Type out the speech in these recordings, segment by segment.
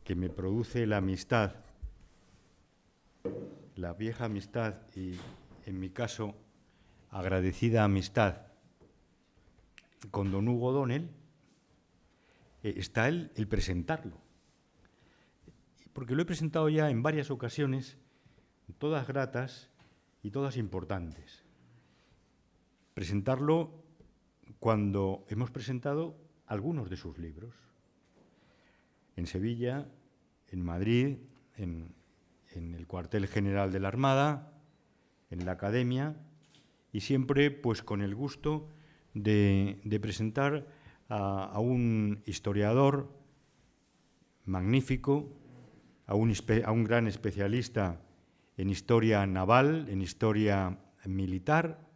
que me produce la amistad, la vieja amistad y, en mi caso, agradecida amistad con don Hugo O'Donnell, está el presentarlo. Porque lo he presentado ya en varias ocasiones, todas gratas y todas importantes. Presentarlo cuando hemos presentado algunos de sus libros. En Sevilla, en Madrid, en el cuartel general de la Armada, en la Academia, y siempre pues con el gusto de presentar a un historiador magnífico, a un gran especialista en historia naval, en historia militar,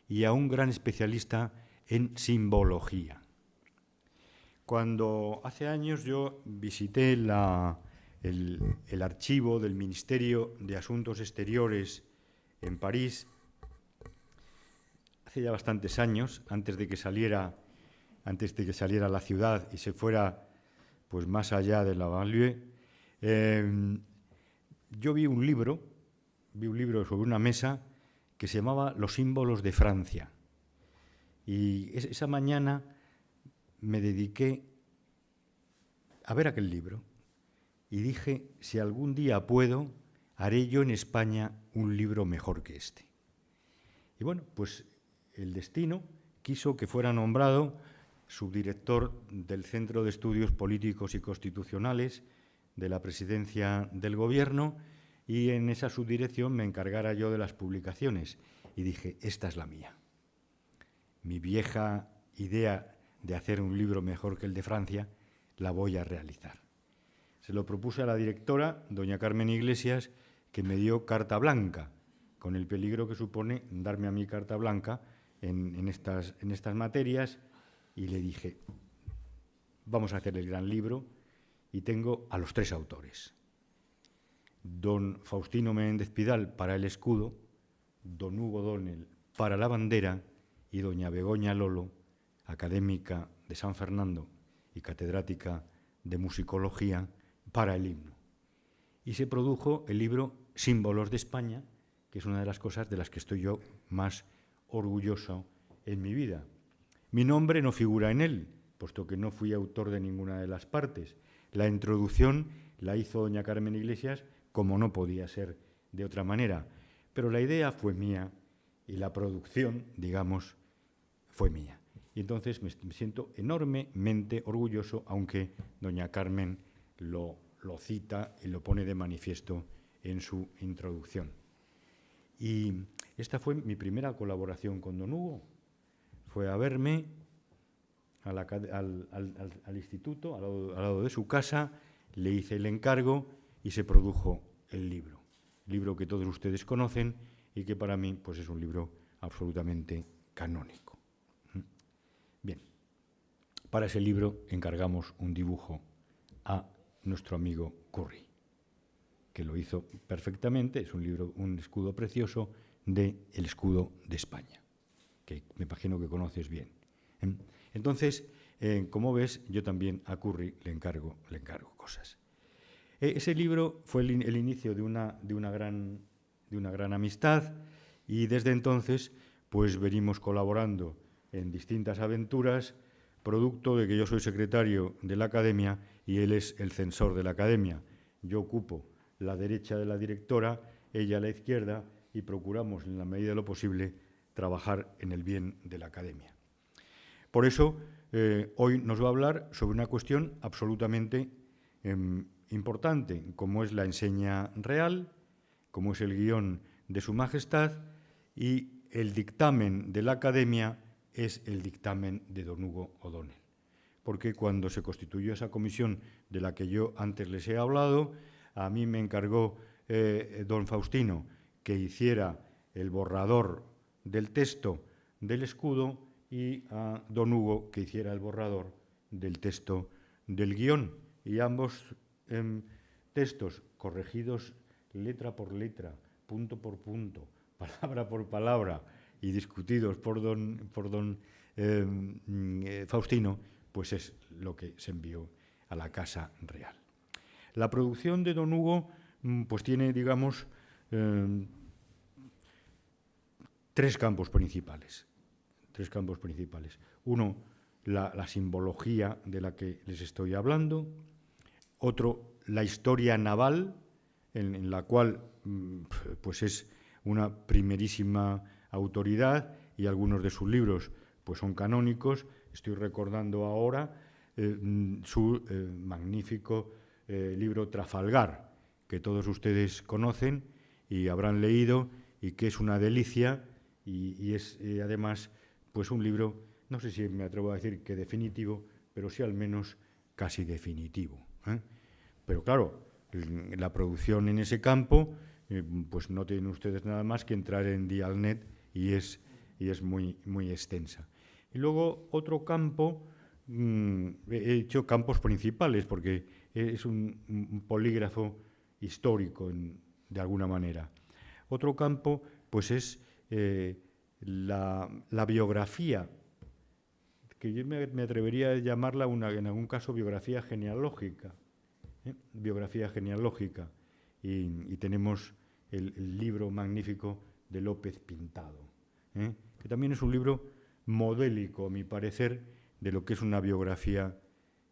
y a un gran especialista en simbología. Cuando hace años yo visité el archivo del Ministerio de Asuntos Exteriores en París, hace ya bastantes años, antes de que saliera a la ciudad y se fuera pues más allá de la banlieue, yo vi un libro sobre una mesa que se llamaba Los símbolos de Francia. Y esa mañana me dediqué a ver aquel libro y dije, si algún día puedo, haré yo en España un libro mejor que este. Y bueno, pues el destino quiso que fuera nombrado subdirector del Centro de Estudios Políticos y Constitucionales de la Presidencia del Gobierno, y en esa subdirección me encargara yo de las publicaciones. Y dije, esta es la mía. Mi vieja idea de hacer un libro mejor que el de Francia la voy a realizar. Se lo propuse a la directora, doña Carmen Iglesias, que me dio carta blanca, con el peligro que supone darme a mí carta blanca en estas materias, y le dije, vamos a hacer el gran libro, y tengo a los tres autores. Don Faustino Menéndez Pidal para el escudo, don Hugo O'Donnell para la bandera y doña Begoña Lolo, académica de San Fernando y catedrática de musicología, para el himno. Y se produjo el libro Símbolos de España, que es una de las cosas de las que estoy yo más orgulloso en mi vida. Mi nombre no figura en él, puesto que no fui autor de ninguna de las partes. La introducción la hizo doña Carmen Iglesias, como no podía ser de otra manera, pero la idea fue mía y la producción, digamos, fue mía. Y entonces me siento enormemente orgulloso, aunque doña Carmen lo cita y lo pone de manifiesto en su introducción. Y esta fue mi primera colaboración con don Hugo. Fue a verme al instituto, al lado de su casa, le hice el encargo y se produjo el libro que todos ustedes conocen y que para mí pues, es un libro absolutamente canónico. Bien, para ese libro encargamos un dibujo a nuestro amigo Curry, que lo hizo perfectamente. Es un libro, un escudo precioso del escudo de España, que me imagino que conoces bien. Entonces, como ves, yo también a Curry le encargo cosas. Ese libro fue el inicio de una gran amistad, y desde entonces pues venimos colaborando en distintas aventuras, producto de que yo soy secretario de la Academia y él es el censor de la Academia. Yo ocupo la derecha de la directora, ella la izquierda, y procuramos, en la medida de lo posible, trabajar en el bien de la Academia. Por eso, hoy nos va a hablar sobre una cuestión absolutamente importante, como es la enseña real, como es el guión de Su Majestad, y el dictamen de la Academia es el dictamen de don Hugo O'Donnell. Porque cuando se constituyó esa comisión de la que yo antes les he hablado, a mí me encargó don Faustino que hiciera el borrador del texto del escudo y a don Hugo que hiciera el borrador del texto del guión. Y ambos textos corregidos letra por letra, punto por punto, palabra por palabra y discutidos por don Faustino, pues es lo que se envió a la Casa Real. La producción de don Hugo pues tiene, digamos, tres campos principales. Uno, la simbología de la que les estoy hablando. Otro, la historia naval, en la cual pues es una primerísima autoridad y algunos de sus libros pues son canónicos. Estoy recordando ahora su magnífico libro Trafalgar, que todos ustedes conocen y habrán leído, y que es una delicia, y es además pues un libro, no sé si me atrevo a decir que definitivo, pero sí al menos casi definitivo, ¿eh? Pero claro, la producción en ese campo, pues no tienen ustedes nada más que entrar en Dialnet y es muy, muy extensa. Y luego otro campo, he hecho campos principales porque es un polígrafo histórico de alguna manera. Otro campo pues es la biografía, que yo me atrevería a llamarla en algún caso biografía genealógica. Biografía genealógica. Y tenemos el libro magnífico de López Pintado, que también es un libro modélico, a mi parecer, de lo que es una biografía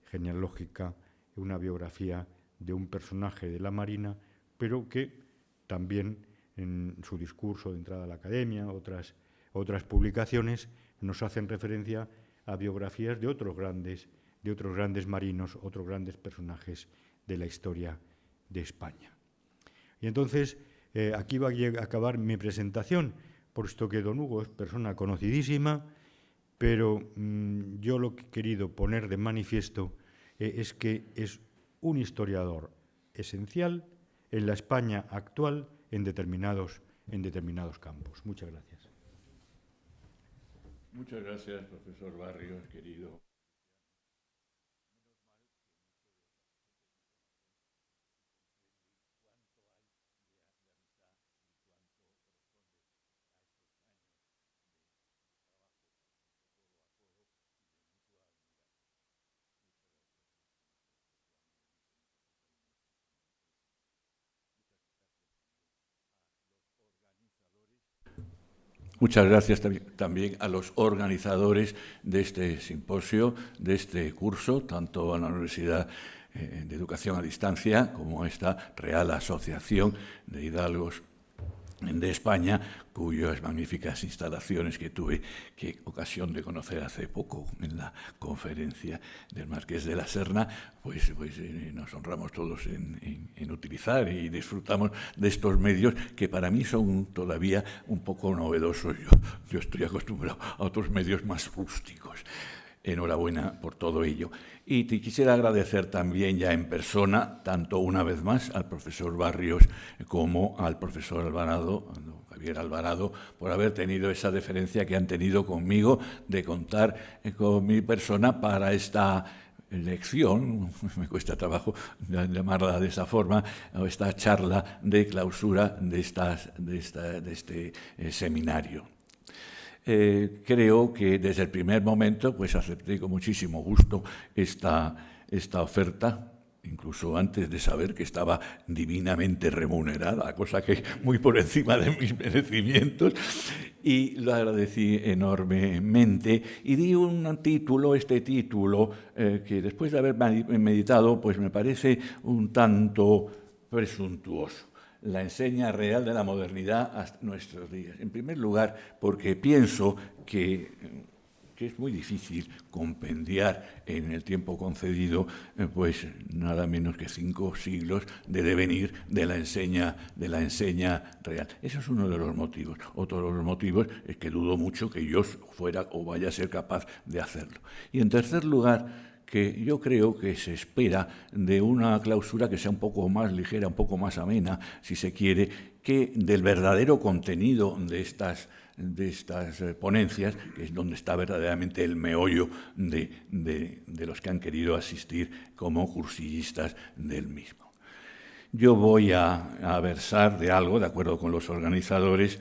genealógica, una biografía de un personaje de la Marina, pero que también en su discurso de entrada a la academia, otras publicaciones, nos hacen referencia a biografías de otros grandes marinos, otros grandes personajes de la historia de España. Y entonces, aquí va a acabar mi presentación, puesto que don Hugo es persona conocidísima, pero yo lo que he querido poner de manifiesto es que es un historiador esencial en la España actual en determinados campos. Muchas gracias. Muchas gracias, profesor Barrios, querido. Muchas gracias también a los organizadores de este simposio, de este curso, tanto a la Universidad de Educación a Distancia como a esta Real Asociación de Hidalgos de España, cuyas magníficas instalaciones que tuve ocasión de conocer hace poco en la conferencia del Marqués de la Serna, pues nos honramos todos en utilizar y disfrutamos de estos medios que para mí son todavía un poco novedosos. Yo estoy acostumbrado a otros medios más rústicos. Enhorabuena por todo ello. Y te quisiera agradecer también ya en persona, tanto una vez más al profesor Barrios como al profesor Alvarado, Javier Alvarado, por haber tenido esa deferencia que han tenido conmigo de contar con mi persona para esta lección, me cuesta trabajo llamarla de esa forma, o esta charla de clausura de este seminario. Creo que desde el primer momento pues acepté con muchísimo gusto esta oferta, incluso antes de saber que estaba divinamente remunerada, cosa que muy por encima de mis merecimientos, y lo agradecí enormemente y di este título que después de haber meditado pues me parece un tanto presuntuoso. La enseña real de la modernidad hasta nuestros días. En primer lugar, porque pienso que es muy difícil compendiar en el tiempo concedido pues nada menos que 5 siglos de devenir de la enseña real. Eso es uno de los motivos. Otro de los motivos es que dudo mucho que yo fuera o vaya a ser capaz de hacerlo. Y en tercer lugar, que yo creo que se espera de una clausura que sea un poco más ligera, un poco más amena, si se quiere, que del verdadero contenido de estas ponencias, que es donde está verdaderamente el meollo de los que han querido asistir como cursillistas del mismo. Yo voy a versar de algo, de acuerdo con los organizadores,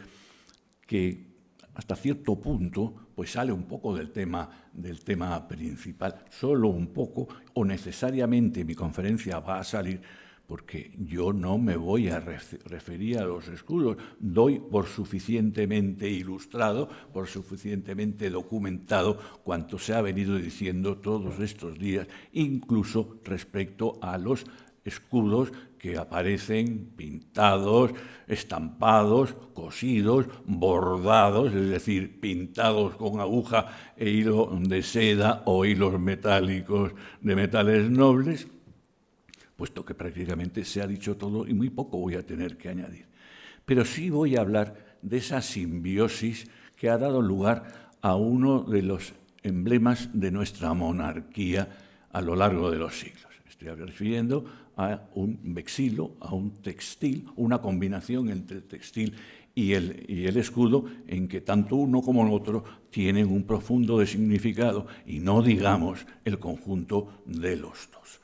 que hasta cierto punto pues sale un poco del tema principal, solo un poco, o necesariamente mi conferencia va a salir porque yo no me voy a referir a los escudos, doy por suficientemente ilustrado, por suficientemente documentado cuanto se ha venido diciendo todos estos días, incluso respecto a los escudos que aparecen pintados, estampados, cosidos, bordados, es decir, pintados con aguja e hilo de seda o hilos metálicos de metales nobles, puesto que prácticamente se ha dicho todo y muy poco voy a tener que añadir. Pero sí voy a hablar de esa simbiosis que ha dado lugar a uno de los emblemas de nuestra monarquía a lo largo de los siglos. Estoy refiriendo a un vexilo, a un textil, una combinación entre el textil y el escudo, en que tanto uno como el otro tienen un profundo significado, y no digamos el conjunto de los dos.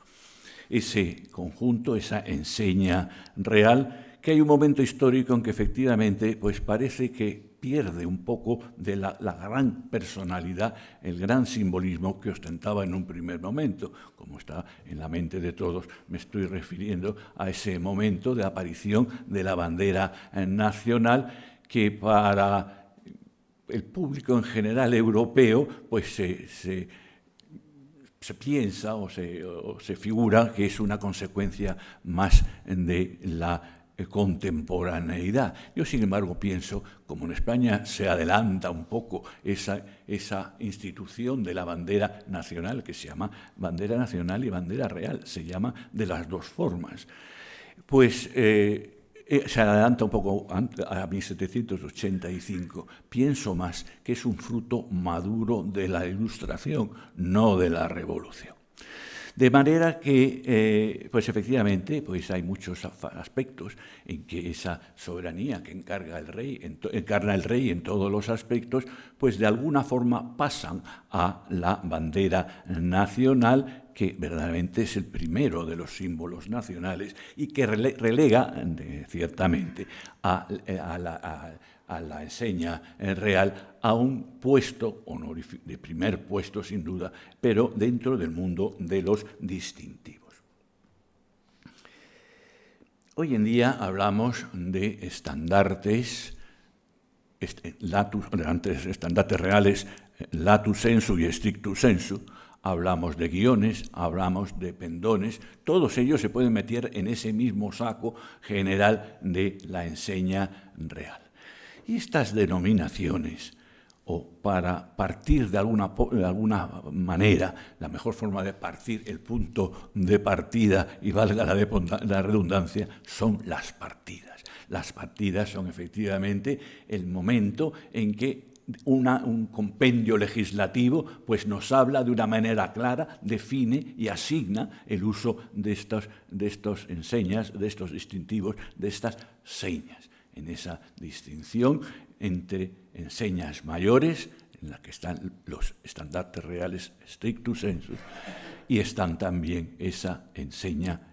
Ese conjunto, esa enseña real, que hay un momento histórico en que efectivamente pues parece que pierde un poco de la gran personalidad, el gran simbolismo que ostentaba en un primer momento. Como está en la mente de todos, me estoy refiriendo a ese momento de aparición de la bandera nacional, que para el público en general europeo pues se piensa o se figura que es una consecuencia más de la contemporaneidad. Yo, sin embargo, pienso, como en España se adelanta un poco esa institución de la bandera nacional, que se llama bandera nacional y bandera real, se llama de las dos formas, pues se adelanta un poco a 1785. Pienso más que es un fruto maduro de la Ilustración, no de la Revolución. De manera que, pues efectivamente, pues hay muchos aspectos en que esa soberanía que encarna el rey en todos los aspectos, pues de alguna forma pasan a la bandera nacional, que verdaderamente es el primero de los símbolos nacionales y que relega ciertamente a la enseña real a un puesto honorífico, de primer puesto sin duda, pero dentro del mundo de los distintivos. Hoy en día hablamos de estandartes, estandartes reales, latus sensu y strictus sensu. Hablamos de guiones, hablamos de pendones, todos ellos se pueden meter en ese mismo saco general de la enseña real. Y estas denominaciones, o para partir de alguna manera, la mejor forma de partir, el punto de partida, y valga la redundancia, son las partidas. Las partidas son efectivamente el momento en que un compendio legislativo pues nos habla de una manera clara, define y asigna el uso de estos enseñas, de estos distintivos, de estas señas. En esa distinción entre enseñas mayores, en la que están los estandartes reales strictus sensu, y están también esa enseña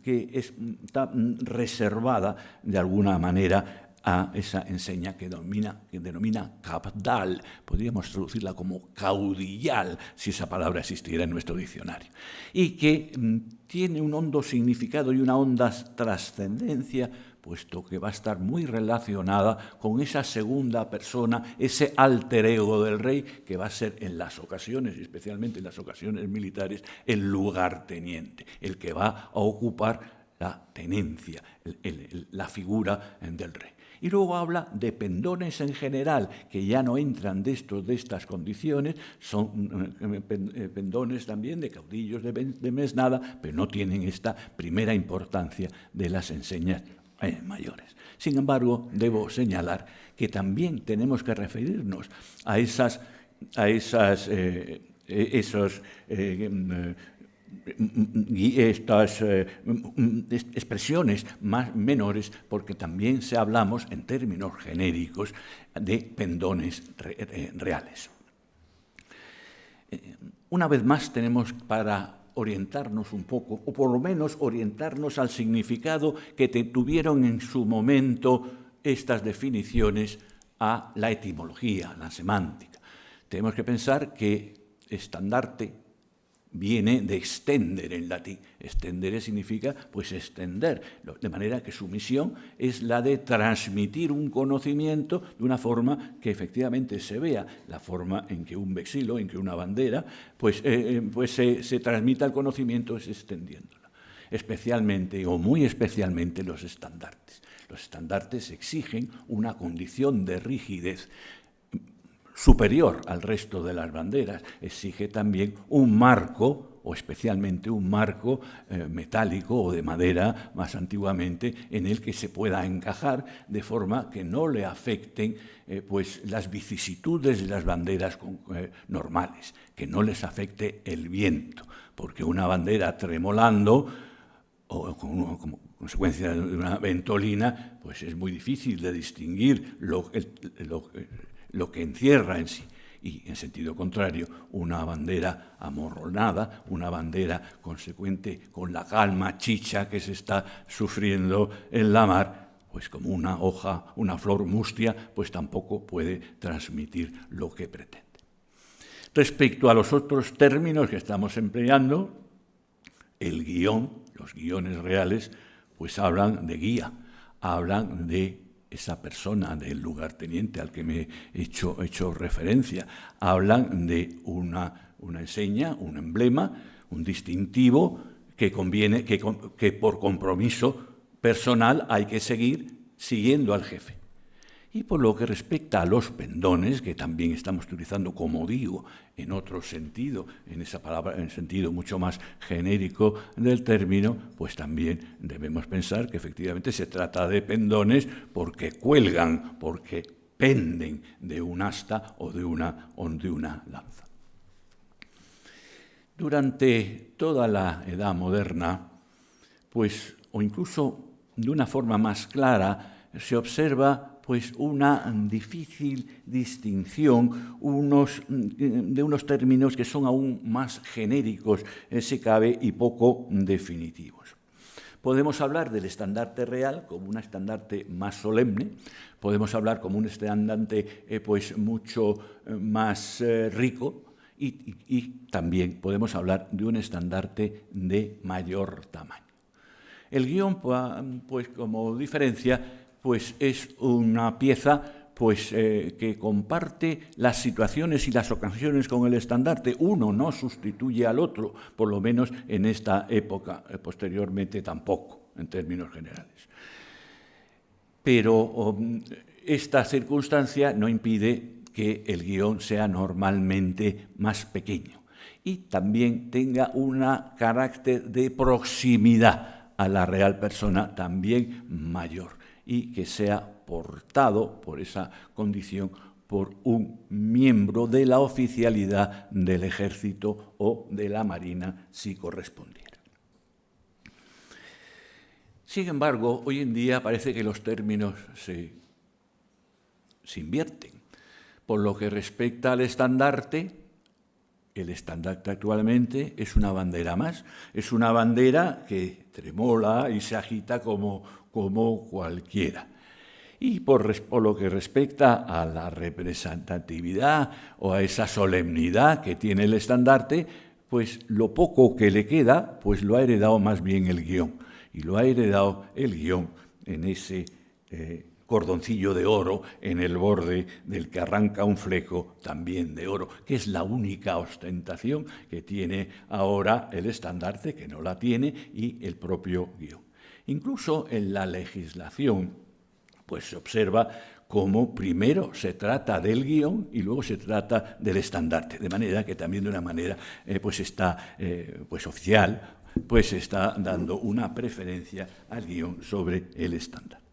que está reservada de alguna manera a esa enseña que denomina cabdal. Podríamos traducirla como caudillal, si esa palabra existiera en nuestro diccionario, y que tiene un hondo significado y una honda trascendencia, puesto que va a estar muy relacionada con esa segunda persona, ese alter ego del rey, que va a ser en las ocasiones, especialmente en las ocasiones militares, el lugarteniente, el que va a ocupar la tenencia, la figura del rey. Y luego habla de pendones en general, que ya no entran de estas condiciones, son pendones también de caudillos de mesnada, pero no tienen esta primera importancia de las enseñas mayores. Sin embargo, debo señalar que también tenemos que referirnos a esas expresiones más menores, porque también hablamos en términos genéricos de pendones reales. Una vez más tenemos para orientarnos un poco, o por lo menos orientarnos al significado que tuvieron en su momento estas definiciones, a la etimología, a la semántica. Tenemos que pensar que estandarte viene de extender en latín. Extendere significa pues extender, de manera que su misión es la de transmitir un conocimiento de una forma que efectivamente se vea, la forma en que un vexilo, en que una bandera, pues se transmita el conocimiento es extendiéndolo. Especialmente o muy especialmente los estandartes. Los estandartes exigen una condición de rigidez superior al resto de las banderas, exige también un marco, o especialmente un marco metálico o de madera, más antiguamente, en el que se pueda encajar de forma que no le afecten pues las vicisitudes de las banderas normales, que no les afecte el viento, porque una bandera tremolando o como consecuencia de una ventolina, pues es muy difícil de distinguir lo que encierra en sí. Y, en sentido contrario, una bandera amorronada, una bandera consecuente con la calma chicha que se está sufriendo en la mar, pues como una hoja, una flor mustia, pues tampoco puede transmitir lo que pretende. Respecto a los otros términos que estamos empleando, el guión, los guiones reales, pues hablan de guía, hablan de esa persona, del lugarteniente al que me he hecho referencia, hablan de una enseña, un emblema, un distintivo que por compromiso personal hay que seguir siguiendo al jefe. Y por lo que respecta a los pendones, que también estamos utilizando, como digo, en otro sentido, en esa palabra, en sentido mucho más genérico del término, pues también debemos pensar que efectivamente se trata de pendones porque cuelgan, porque penden de un asta o de una lanza. Durante toda la Edad Moderna, pues, o incluso de una forma más clara, se observa pues una difícil distinción de unos términos que son aún más genéricos, si cabe, y poco definitivos. Podemos hablar del estandarte real como un estandarte más solemne, podemos hablar como un estandarte pues mucho más rico, y también podemos hablar de un estandarte de mayor tamaño. El guión, pues como diferencia, pues es una pieza pues, que comparte las situaciones y las ocasiones con el estandarte. Uno no sustituye al otro, por lo menos en esta época, posteriormente tampoco, en términos generales. Pero esta circunstancia no impide que el guión sea normalmente más pequeño y también tenga un carácter de proximidad a la real persona también mayor, y que sea portado por esa condición por un miembro de la oficialidad del ejército o de la marina, si correspondiera. Sin embargo, hoy en día parece que los términos se invierten. Por lo que respecta al estandarte, el estandarte actualmente es una bandera más, es una bandera que tremola y se agita como cualquiera. Y por lo que respecta a la representatividad o a esa solemnidad que tiene el estandarte, pues lo poco que le queda, pues lo ha heredado más bien el guión. Y lo ha heredado el guión en ese cordoncillo de oro en el borde del que arranca un fleco también de oro, que es la única ostentación que tiene ahora el estandarte, que no la tiene, y el propio guión. Incluso en la legislación, pues se observa cómo primero se trata del guión y luego se trata del estandarte, de manera que también de una manera pues está pues oficial, pues está dando una preferencia al guión sobre el estandarte.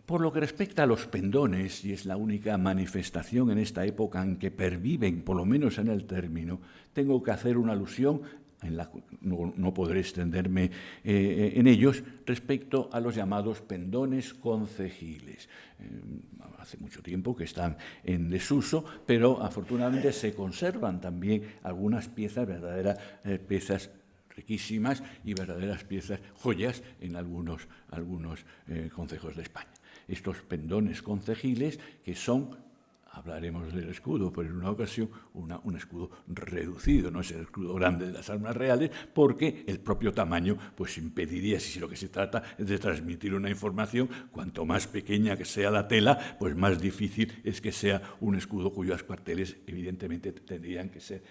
Por lo que respecta a los pendones, y es la única manifestación en esta época en que perviven, por lo menos en el término, tengo que hacer una alusión, no podré extenderme en ellos, respecto a los llamados pendones concejiles. Hace mucho tiempo que están en desuso, pero afortunadamente se conservan también algunas piezas, verdaderas piezas riquísimas y verdaderas piezas, joyas en algunos concejos de España. Estos pendones concejiles que son hablaremos del escudo, pero en una ocasión un escudo reducido, no es el escudo grande de las armas reales, porque el propio tamaño pues impediría, si lo que se trata es de transmitir una información, cuanto más pequeña que sea la tela, pues más difícil es que sea un escudo cuyos cuarteles evidentemente tendrían que ser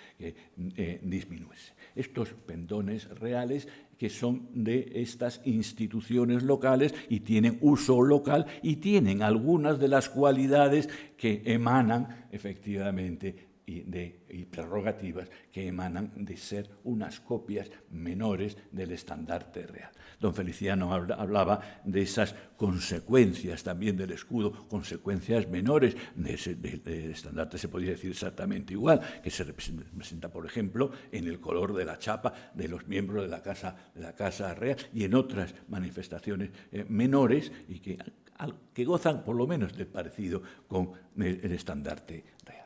disminuirse. Estos pendones reales que son de estas instituciones locales y tienen uso local y tienen algunas de las cualidades que emanan efectivamente y prerrogativas que emanan de ser unas copias menores del estandarte real. Don Feliciano hablaba de esas consecuencias también del escudo, consecuencias menores del estandarte, se podría decir exactamente igual, que se representa, por ejemplo, en el color de la chapa de los miembros de la Casa Real y en otras manifestaciones menores y que gozan por lo menos del parecido con el estandarte real.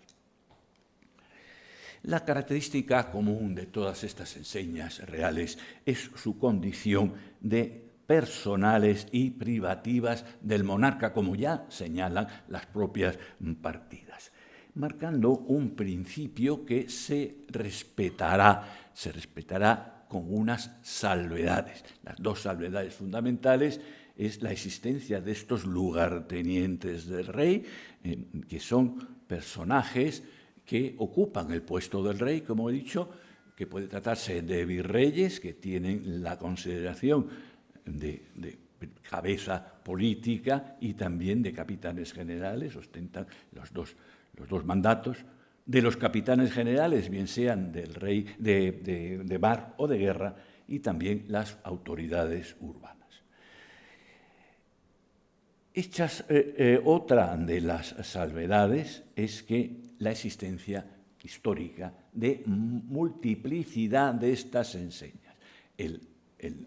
La característica común de todas estas enseñas reales es su condición de personales y privativas del monarca, como ya señalan las propias partidas, marcando un principio que se respetará con unas salvedades. Las dos salvedades fundamentales es la existencia de estos lugartenientes del rey, que son personajes que ocupan el puesto del rey, como he dicho, que puede tratarse de virreyes que tienen la consideración de cabeza política y también de capitanes generales, ostentan los dos mandatos, de los capitanes generales, bien sean del rey de mar o de guerra, y también las autoridades urbanas. Otra de las salvedades es que la existencia histórica de multiplicidad de estas enseñas. El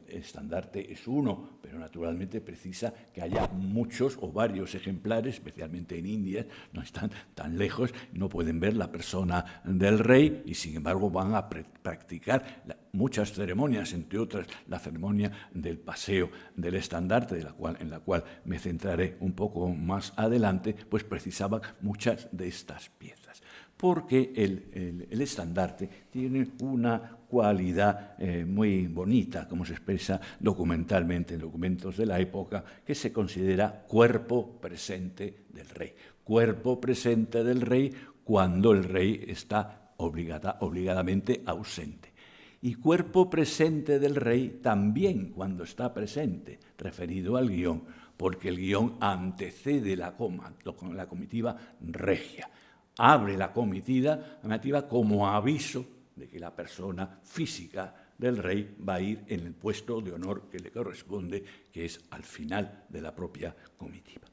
estandarte es uno, pero naturalmente precisa que haya muchos o varios ejemplares, especialmente en India, no están tan lejos, no pueden ver la persona del rey y sin embargo van a practicar muchas ceremonias, entre otras la ceremonia del paseo del estandarte, en la cual me centraré un poco más adelante, pues precisaban muchas de estas piezas. Porque el estandarte tiene una cualidad muy bonita, como se expresa documentalmente en documentos de la época, que se considera cuerpo presente del rey. Cuerpo presente del rey cuando el rey está obligadamente ausente. Y cuerpo presente del rey también cuando está presente, referido al guión, porque el guión antecede la comitiva regia. Abre la comitiva como aviso de que la persona física del rey va a ir en el puesto de honor que le corresponde, que es al final de la propia comitiva.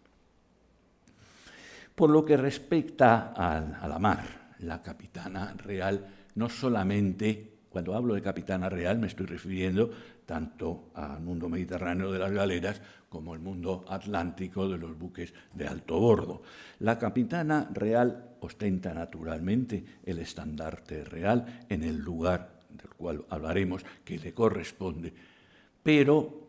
Por lo que respecta a la mar, la capitana real, no solamente, cuando hablo de capitana real, me estoy refiriendo tanto al mundo mediterráneo de las galeras como al mundo atlántico de los buques de alto bordo. La capitana real ostenta naturalmente el estandarte real en el lugar del cual hablaremos que le corresponde, pero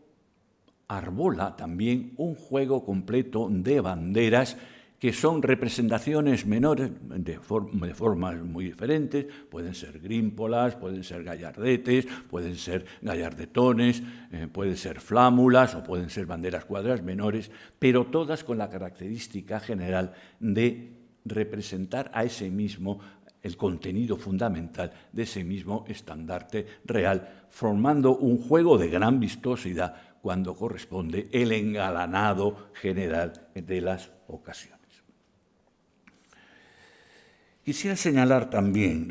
arbola también un juego completo de banderas que son representaciones menores de formas muy diferentes, pueden ser grímpolas, pueden ser gallardetes, pueden ser gallardetones, pueden ser flámulas o pueden ser banderas cuadradas menores, pero todas con la característica general de representar a ese mismo, el contenido fundamental de ese mismo estandarte real, formando un juego de gran vistosidad cuando corresponde el engalanado general de las ocasiones. Quisiera señalar también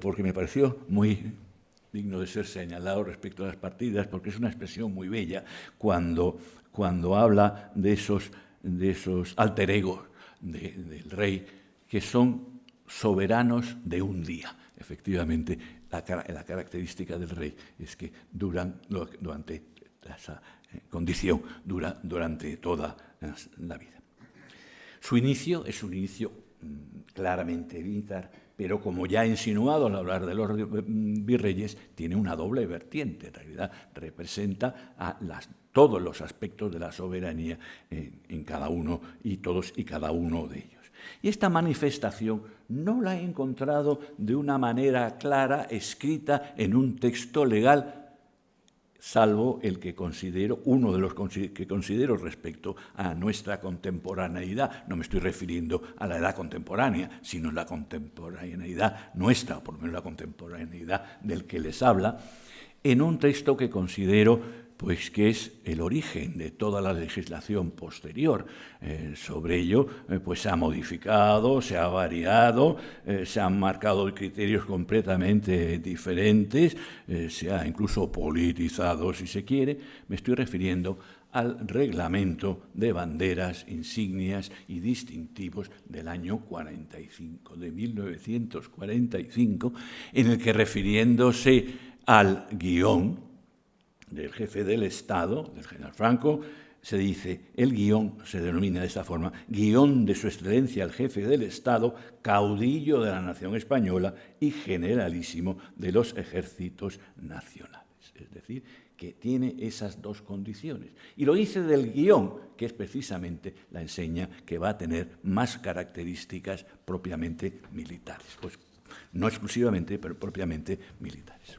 porque me pareció muy digno de ser señalado respecto a las partidas, porque es una expresión muy bella cuando habla de esos alter egos del rey, que son soberanos de un día. Efectivamente, la característica del rey es que durante esa condición dura durante toda la vida. Su inicio es un inicio claramente militar, pero como ya he insinuado al hablar de los virreyes, tiene una doble vertiente. En realidad representa a todos los aspectos de la soberanía en cada uno y todos y cada uno de ellos. Y esta manifestación no la he encontrado de una manera clara, escrita en un texto legal, salvo el que considero, uno de los que considero respecto a nuestra contemporaneidad. No me estoy refiriendo a la edad contemporánea, sino a la contemporaneidad nuestra, o por lo menos la contemporaneidad del que les habla, en un texto que considero pues que es el origen de toda la legislación posterior. Sobre ello pues se ha modificado, se ha variado, se han marcado criterios completamente diferentes, se ha incluso politizado, si se quiere. Me estoy refiriendo al reglamento de banderas, insignias y distintivos del año 45, de 1945, en el que, refiriéndose al guión del jefe del Estado, del general Franco, se dice, el guión se denomina de esta forma, guión de su excelencia el jefe del Estado, caudillo de la nación española y generalísimo de los ejércitos nacionales. Es decir, que tiene esas dos condiciones. Y lo dice del guión, que es precisamente la enseña que va a tener más características propiamente militares. Pues no exclusivamente, pero propiamente militares.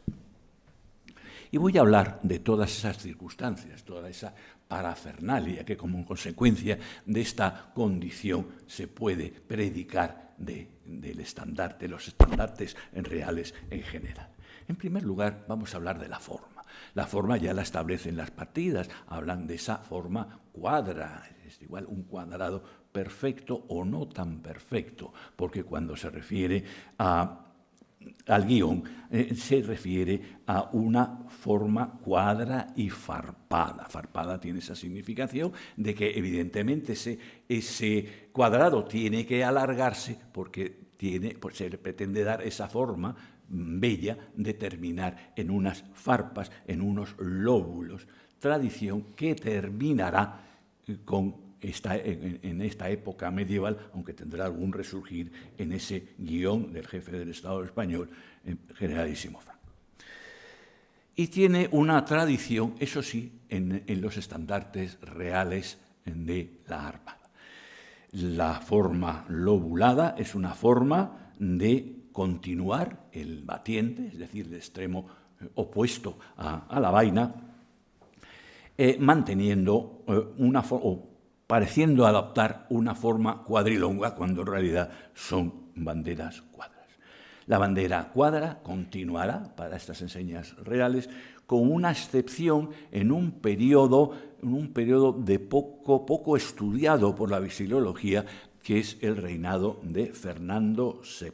Y voy a hablar de todas esas circunstancias, toda esa parafernalia que como consecuencia de esta condición se puede predicar del estandarte, los estandartes reales en general. En primer lugar, vamos a hablar de la forma. La forma ya la establecen las partidas, hablan de esa forma cuadra, es igual un cuadrado perfecto o no tan perfecto, porque cuando se refiere al guión, se refiere a una forma cuadra y farpada. Farpada tiene esa significación de que evidentemente ese cuadrado tiene que alargarse porque se le pretende dar esa forma bella de terminar en unas farpas, en unos lóbulos, tradición que terminará en esta época medieval, aunque tendrá algún resurgir en ese guión del jefe del Estado español, generalísimo Franco. Y tiene una tradición, eso sí, en los estandartes reales de la Armada. La forma lobulada es una forma de continuar el batiente, es decir, el extremo opuesto a la vaina, manteniendo pareciendo adaptar una forma cuadrilonga cuando en realidad son banderas cuadras. La bandera cuadra continuará para estas enseñas reales con una excepción en un periodo de poco estudiado por la vexilología, que es el reinado de Fernando VII.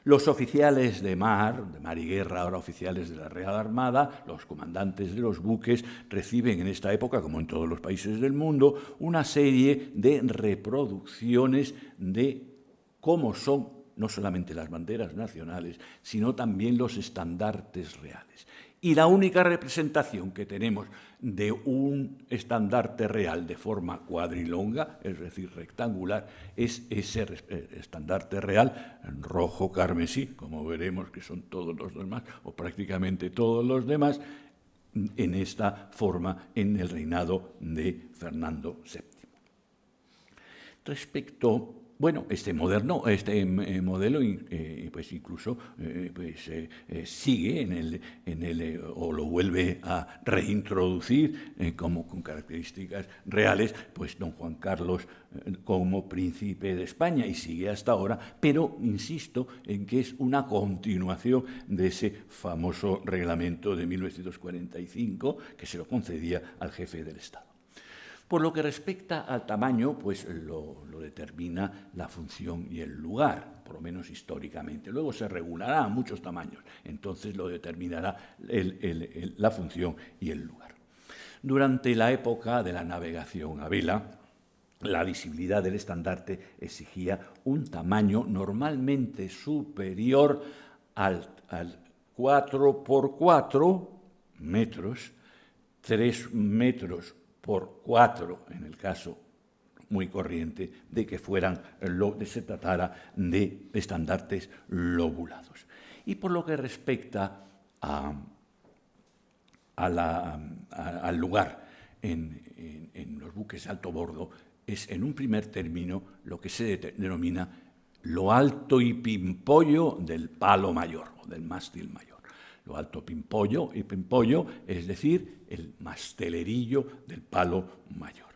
Los oficiales de mar y guerra, ahora oficiales de la Real Armada, los comandantes de los buques, reciben en esta época, como en todos los países del mundo, una serie de reproducciones de cómo son no solamente las banderas nacionales, sino también los estandartes reales. Y la única representación que tenemos de un estandarte real de forma cuadrilonga, es decir, rectangular, es ese estandarte real en rojo carmesí, como veremos que son todos los demás, o prácticamente todos los demás, en esta forma en el reinado de Fernando VII. Respecto... Bueno, este modelo pues incluso sigue o lo vuelve a reintroducir como con características reales, pues don Juan Carlos como príncipe de España y sigue hasta ahora, pero insisto en que es una continuación de ese famoso reglamento de 1945 que se lo concedía al jefe del Estado. Por lo que respecta al tamaño, pues lo determina la función y el lugar, por lo menos históricamente. Luego se regulará a muchos tamaños, entonces lo determinará la función y el lugar. Durante la época de la navegación a vela, la visibilidad del estandarte exigía un tamaño normalmente superior al 4x4 metros, 3 metros por 4, en el caso muy corriente de que se tratara de estandartes lobulados. Y por lo que respecta al lugar en los buques de alto bordo, es, en un primer término, lo que se denomina lo alto y pimpollo del palo mayor, o del mástil mayor. Lo alto pimpollo y pimpollo, es decir, el mastelerillo del palo mayor.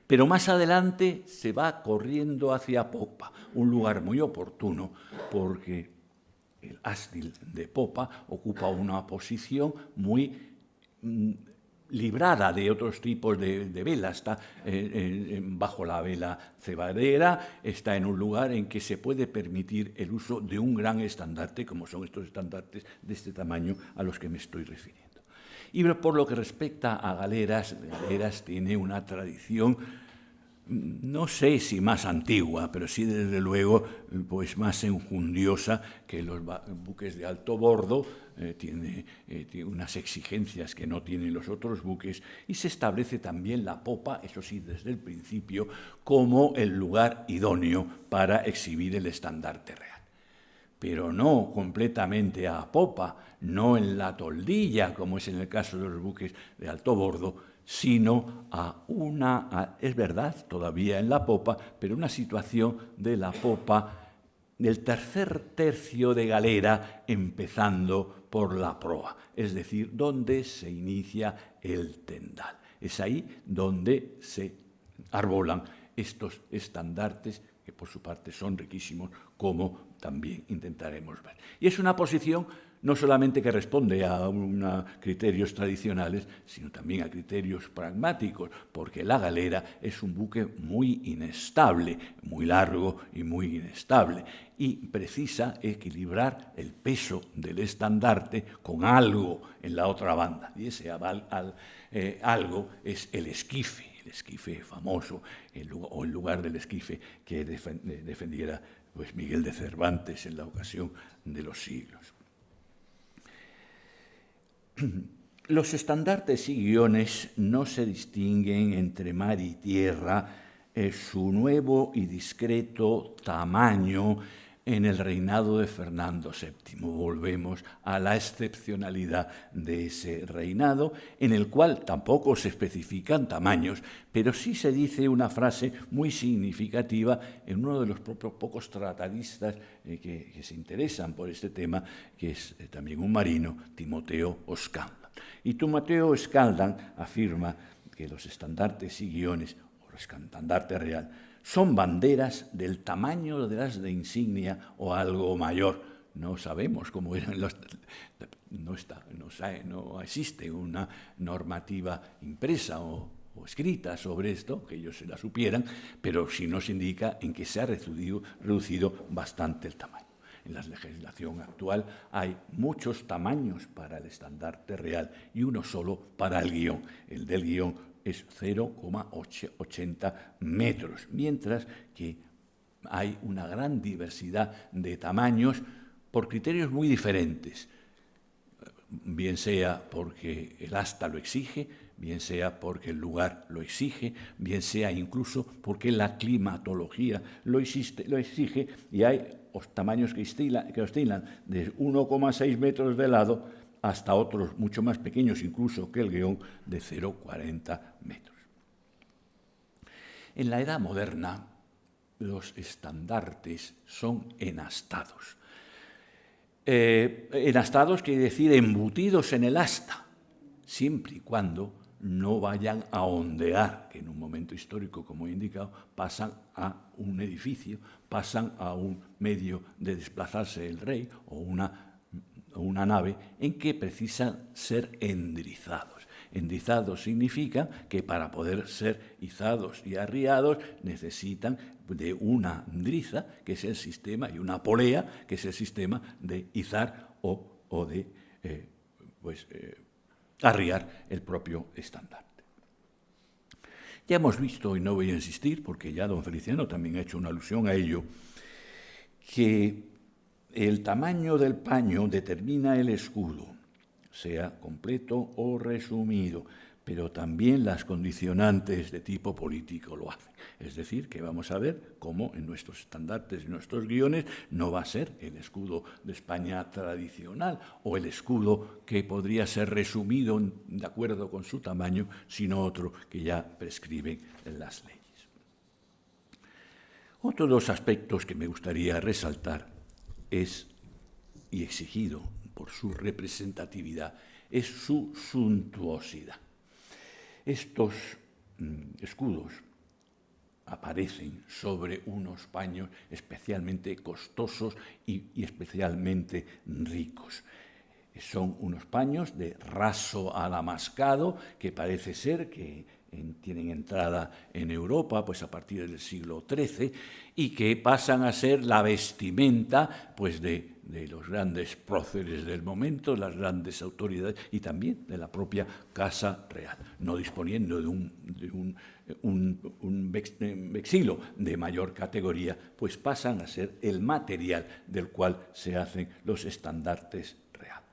Pero más adelante se va corriendo hacia popa, un lugar muy oportuno, porque el ástil de popa ocupa una posición muy librada de otros tipos de vela. Está bajo la vela cebadera, está en un lugar en que se puede permitir el uso de un gran estandarte, como son estos estandartes de este tamaño a los que me estoy refiriendo. Y por lo que respecta a galeras, Galeras tiene una tradición, no sé si más antigua, pero sí desde luego pues más enjundiosa que los buques de alto bordo. Tiene unas exigencias que no tienen los otros buques, y se establece también la popa, eso sí, desde el principio, como el lugar idóneo para exhibir el estandarte real. Pero no completamente a popa, no en la toldilla, como es en el caso de los buques de alto bordo, sino es verdad, todavía en la popa, pero una situación de la popa del tercer tercio de galera, empezando por la proa, es decir, donde se inicia el tendal. Es ahí donde se arbolan estos estandartes, que por su parte son riquísimos, como también intentaremos ver. Y es una posición no solamente que responde a criterios tradicionales, sino también a criterios pragmáticos, porque la galera es un buque muy inestable, muy largo y muy inestable, y precisa equilibrar el peso del estandarte con algo en la otra banda, y ese algo es el esquife famoso, o el lugar del esquife que defendiera pues Miguel de Cervantes en la ocasión de los siglos. Los estandartes y guiones no se distinguen entre mar y tierra, su nuevo y discreto tamaño en el reinado de Fernando VII. Volvemos a la excepcionalidad de ese reinado, en el cual tampoco se especifican tamaños, pero sí se dice una frase muy significativa en uno de los pocos tratadistas que se interesan por este tema, que es también un marino, Timoteo Oscandan. Y Timoteo Oscandan afirma que los estandartes y guiones, o el estandarte real, son banderas del tamaño de las de insignia o algo mayor. No sabemos cómo eran no existe una normativa impresa o escrita sobre esto, que ellos se la supieran, pero sí nos indica en que se ha reducido bastante el tamaño. En la legislación actual hay muchos tamaños para el estandarte real y uno solo para el guión. El del guión es 0,80 metros, mientras que hay una gran diversidad de tamaños por criterios muy diferentes, bien sea porque el asta lo exige, bien sea porque el lugar lo exige, bien sea incluso porque la climatología lo exige, y hay tamaños que oscilan de 1,6 metros de lado hasta otros mucho más pequeños incluso que el guión, de 0,40 metros. En la Edad Moderna, los estandartes son enastados. Enastados quiere decir embutidos en el asta, siempre y cuando no vayan a ondear, que en un momento histórico, como he indicado, pasan a un edificio, pasan a un medio de desplazarse el rey o una nave en que precisan ser endrizados. Endrizados significa que para poder ser izados y arriados necesitan de una driza, que es el sistema, y una polea, que es el sistema de izar o de arriar el propio estandarte. Ya hemos visto, y no voy a insistir, porque ya don Feliciano también ha hecho una alusión a ello, que el tamaño del paño determina el escudo, sea completo o resumido, pero también las condicionantes de tipo político lo hacen. Es decir, que vamos a ver cómo en nuestros estandartes y nuestros guiones no va a ser el escudo de España tradicional o el escudo que podría ser resumido de acuerdo con su tamaño, sino otro que ya prescriben las leyes. Otro de los aspectos que me gustaría resaltar es, y exigido por su representatividad, es su suntuosidad. Estos escudos aparecen sobre unos paños especialmente costosos y especialmente ricos. Son unos paños de raso adamascado que parece ser que tienen entrada en Europa pues a partir del siglo XIII y que pasan a ser la vestimenta pues de los grandes próceres del momento, las grandes autoridades y también de la propia Casa Real, no disponiendo de un vexilo de mayor categoría, pues pasan a ser el material del cual se hacen los estandartes reales.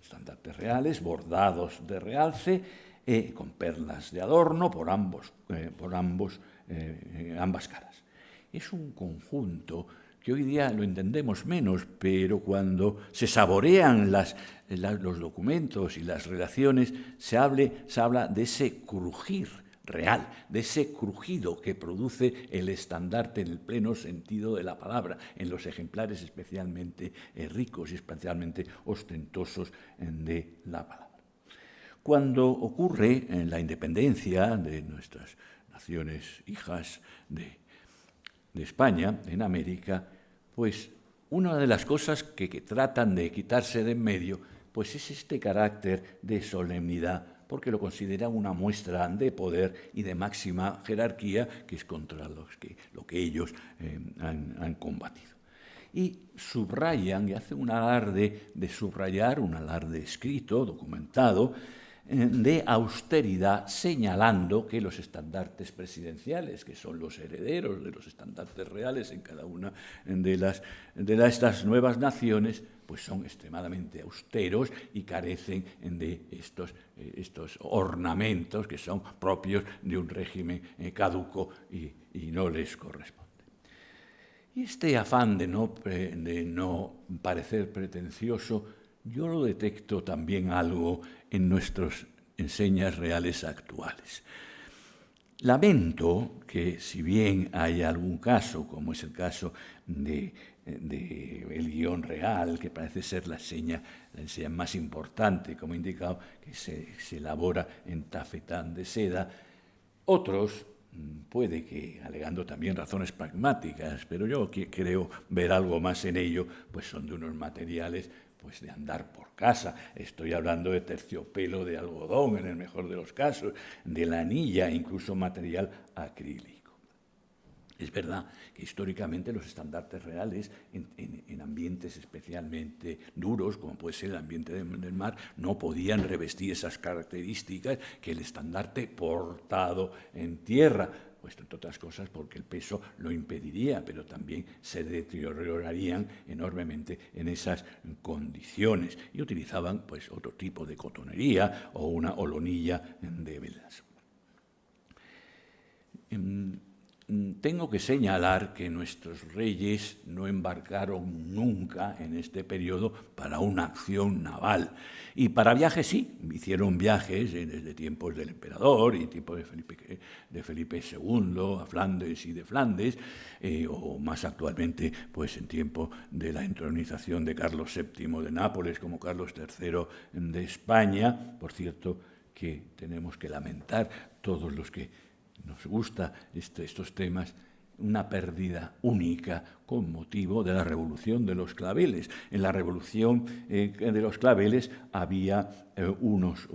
Estandartes reales bordados de realce, con perlas de adorno por ambas caras. Es un conjunto que hoy día lo entendemos menos, pero cuando se saborean los documentos y las relaciones, se habla de ese crujir real, de ese crujido que produce el estandarte en el pleno sentido de la palabra, en los ejemplares especialmente ricos y especialmente ostentosos de la palabra. Cuando ocurre en la independencia de nuestras naciones hijas de España, en América, pues una de las cosas que tratan de quitarse de en medio, pues es este carácter de solemnidad, porque lo consideran una muestra de poder y de máxima jerarquía, que es contra lo que ellos han combatido. Y subrayan, y hacen un alarde de subrayar, un alarde escrito, documentado, de austeridad, señalando que los estandartes presidenciales, que son los herederos de los estandartes reales en cada una de estas nuevas naciones, pues son extremadamente austeros y carecen de estos ornamentos que son propios de un régimen caduco y no les corresponde. Y este afán de no parecer pretencioso, yo lo detecto también algo en nuestras enseñas reales actuales. Lamento que, si bien hay algún caso, como es el caso del guión real, que parece ser la enseña más importante, como he indicado, que se elabora en tafetán de seda, otros, puede que, alegando también razones pragmáticas, pero yo creo ver algo más en ello, pues son de unos materiales pues de andar por casa. Estoy hablando de terciopelo de algodón, en el mejor de los casos, de lanilla, incluso material acrílico. Es verdad que históricamente los estandartes reales en ambientes especialmente duros, como puede ser el ambiente del mar, no podían revestir esas características que el estandarte portado en tierra, pues entre otras cosas porque el peso lo impediría, pero también se deteriorarían enormemente en esas condiciones y utilizaban pues otro tipo de cotonería o una olonilla de velas. Tengo que señalar que nuestros reyes no embarcaron nunca en este periodo para una acción naval. Y para viajes sí, hicieron viajes desde tiempos del emperador y tiempos de Felipe II a Flandes y de Flandes, o más actualmente pues en tiempo de la entronización de Carlos VII de Nápoles como Carlos III de España. Por cierto, que tenemos que lamentar todos los que nos gusta estos temas, una pérdida única con motivo de la Revolución de los Claveles. En la Revolución de los Claveles había unos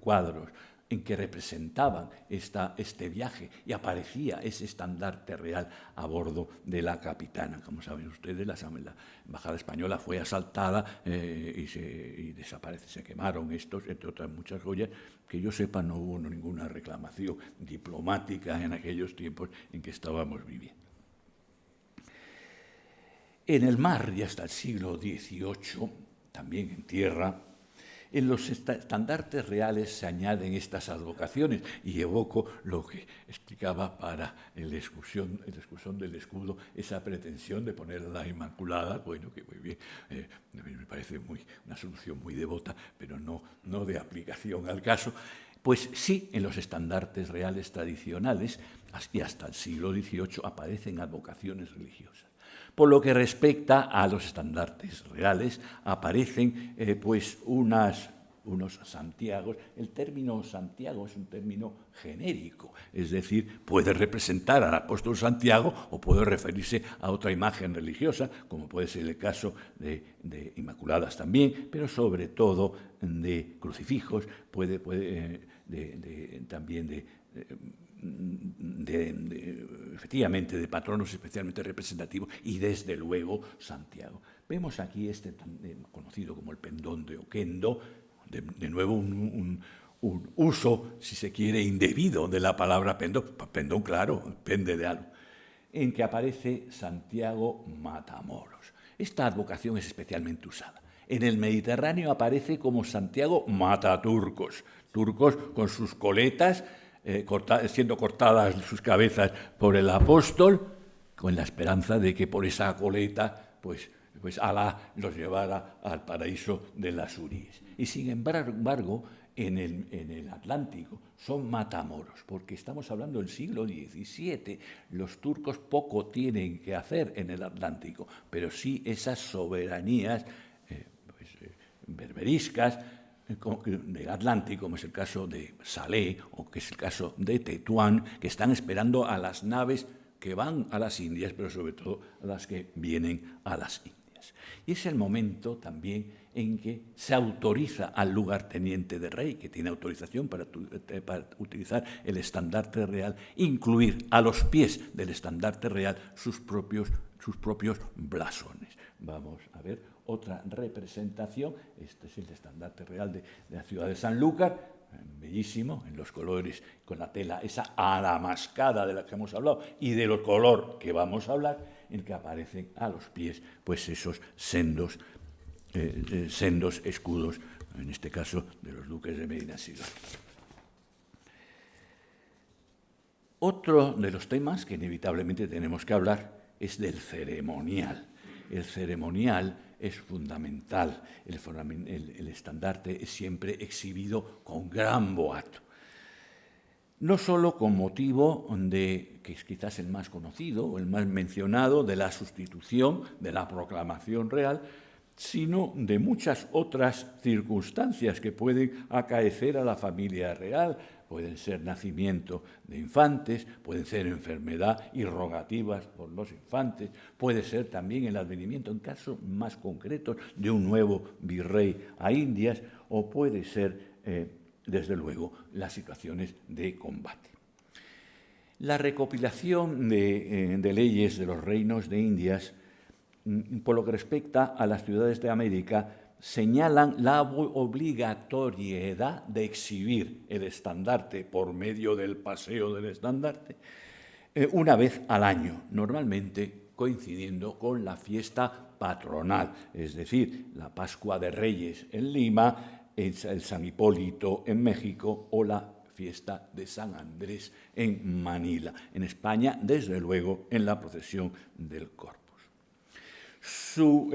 cuadros en que representaban este viaje y aparecía ese estandarte real a bordo de la Capitana. Como saben ustedes, la embajada española fue asaltada y desaparece. Se quemaron estos, entre otras muchas joyas. Que yo sepa, no hubo ninguna reclamación diplomática en aquellos tiempos en que estábamos viviendo. En el mar, y hasta el siglo XVIII, también en tierra, en los estandartes reales se añaden estas advocaciones, y evoco lo que explicaba para el excursión del escudo, esa pretensión de poner la Inmaculada, bueno, que muy bien, me parece una solución muy devota, pero no de aplicación al caso. Pues sí, en los estandartes reales tradicionales, y hasta el siglo XVIII, aparecen advocaciones religiosas. Por lo que respecta a los estandartes reales, aparecen pues unos santiagos. El término Santiago es un término genérico, es decir, puede representar al apóstol Santiago o puede referirse a otra imagen religiosa, como puede ser el caso de Inmaculadas también, pero sobre todo de crucifijos, también efectivamente de patronos especialmente representativos y desde luego Santiago. Vemos aquí conocido como el pendón de Oquendo, de nuevo un uso, si se quiere, indebido de la palabra pendón. Pendón, claro, pende de algo, en que aparece Santiago Matamoros. Esta advocación es especialmente usada. En el Mediterráneo aparece como Santiago Mataturcos, turcos con sus coletas, siendo cortadas sus cabezas por el apóstol, con la esperanza de que por esa coleta pues Alá los llevara al paraíso de las Huríes. Y sin embargo, en el Atlántico son matamoros, porque estamos hablando del siglo XVII. Los turcos poco tienen que hacer en el Atlántico, pero sí esas soberanías berberiscas del Atlántico, como es el caso de Salé o que es el caso de Tetuán, que están esperando a las naves que van a las Indias, pero sobre todo a las que vienen a las Indias. Y es el momento también en que se autoriza al lugarteniente de rey, que tiene autorización para utilizar el estandarte real, incluir a los pies del estandarte real sus propios blasones. Vamos a ver otra representación. Este es el estandarte real de la ciudad de Sanlúcar, bellísimo, en los colores, con la tela esa adamascada de la que hemos hablado y de lo color que vamos a hablar, en que aparecen a los pies pues esos sendos escudos, en este caso de los duques de Medina Sidonia. Otro de los temas que inevitablemente tenemos que hablar es del ceremonial. El ceremonial es fundamental. El estandarte es siempre exhibido con gran boato. No solo con motivo que es quizás el más conocido o el más mencionado, de la sustitución de la proclamación real, sino de muchas otras circunstancias que pueden acaecer a la familia real. Pueden ser nacimiento de infantes, pueden ser enfermedad y rogativas por los infantes, puede ser también el advenimiento, en casos más concretos, de un nuevo virrey a Indias, o puede ser, desde luego, las situaciones de combate. La recopilación de leyes de los reinos de Indias, por lo que respecta a las ciudades de América, señalan la obligatoriedad de exhibir el estandarte por medio del paseo del estandarte una vez al año, normalmente coincidiendo con la fiesta patronal, es decir, la Pascua de Reyes en Lima, el San Hipólito en México o la fiesta de San Andrés en Manila. En España, desde luego, en la procesión del Corpus. Su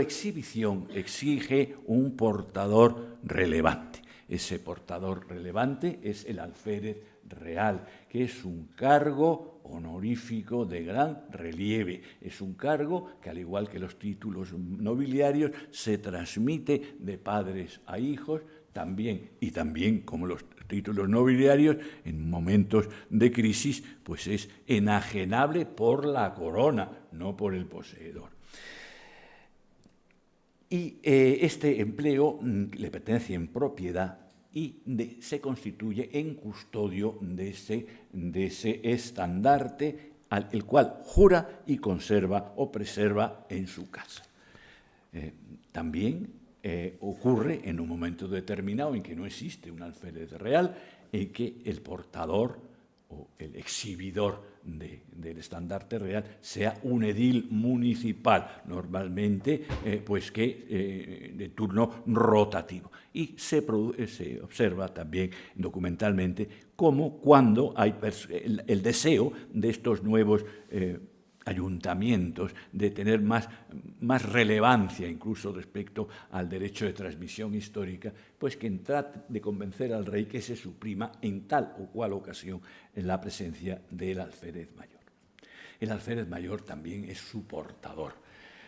exhibición exige un portador relevante. Ese portador relevante es el alférez real, que es un cargo honorífico de gran relieve. Es un cargo que, al igual que los títulos nobiliarios, se transmite de padres a hijos, también como los títulos nobiliarios, en momentos de crisis, pues es enajenable por la corona, no por el poseedor. Y este empleo le pertenece en propiedad y se constituye en custodio de ese estandarte, el cual jura y conserva o preserva en su casa. También ocurre en un momento determinado en que no existe un alférez real, en que el portador o el exhibidor del estandarte real sea un edil municipal, normalmente de turno rotativo. Y se observa también documentalmente cómo, cuando hay el deseo de estos nuevos ayuntamientos, de tener más relevancia incluso respecto al derecho de transmisión histórica, pues que trate de convencer al rey que se suprima en tal o cual ocasión en la presencia del alférez mayor. El alférez mayor también es su portador,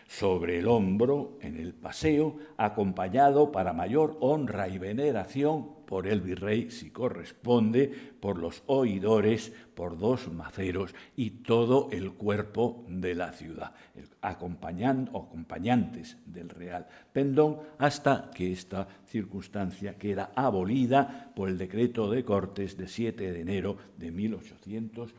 sobre el hombro, en el paseo, acompañado para mayor honra y veneración por el virrey, si corresponde, por los oidores, por 2 maceros y todo el cuerpo de la ciudad, acompañantes del real pendón, hasta que esta circunstancia queda abolida por el decreto de Cortes de 7 de enero de 1812.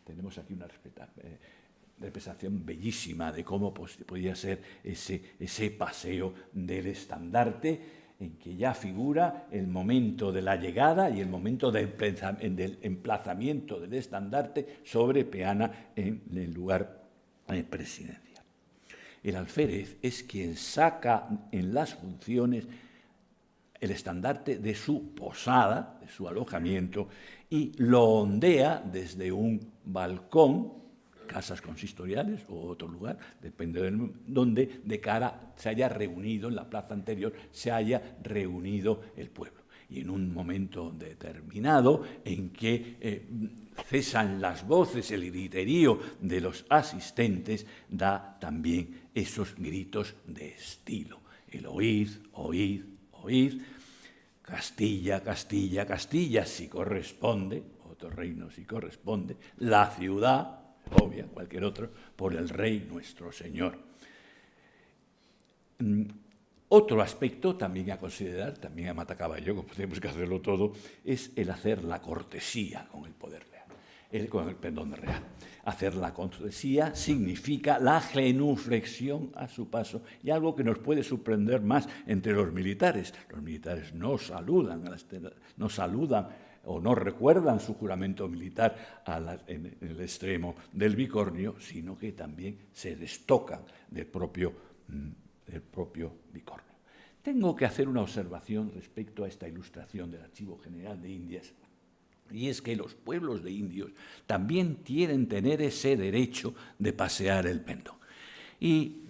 Tenemos aquí una representación bellísima de cómo podía ser ese paseo del estandarte, en que ya figura el momento de la llegada y el momento del emplazamiento del estandarte sobre peana en el lugar presidencial. El alférez es quien saca en las funciones el estandarte de su posada, de su alojamiento, y lo ondea desde un balcón, casas consistoriales o otro lugar, depende de donde de cara se haya reunido, en la plaza anterior, se haya reunido el pueblo. Y en un momento determinado en que cesan las voces, el griterío de los asistentes, da también esos gritos de estilo. El oíd, oíd, oíd, Castilla, Castilla, Castilla, si corresponde, otro reino si corresponde, la ciudad, obvia, cualquier otro, por el rey nuestro señor. Otro aspecto también a considerar, también a matacaballo, como tenemos que hacerlo todo, es el hacer la cortesía con el poder real, con el pendón real. Hacer la cortesía significa la genuflexión a su paso, y algo que nos puede sorprender más entre los militares. Los militares no saludan o no recuerdan su juramento militar en el extremo del bicornio, sino que también se destocan del propio bicornio. Tengo que hacer una observación respecto a esta ilustración del Archivo General de Indias, y es que los pueblos de indios también quieren tener ese derecho de pasear el pendón. Y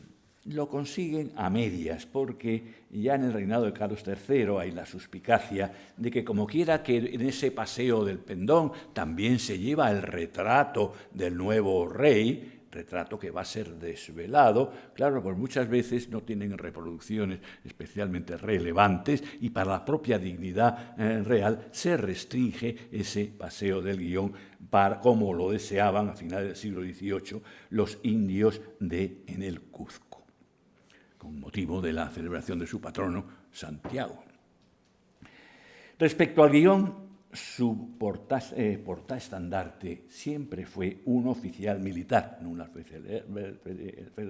lo consiguen a medias, porque ya en el reinado de Carlos III hay la suspicacia de que, como quiera que en ese paseo del pendón también se lleva el retrato del nuevo rey, retrato que va a ser desvelado, claro, pues muchas veces no tienen reproducciones especialmente relevantes, y para la propia dignidad real se restringe ese paseo del guión para, como lo deseaban a finales del siglo XVIII los indios en el Cuzco, con motivo de la celebración de su patrono, Santiago. Respecto al guión, su portaestandarte siempre fue un oficial militar, no un alférez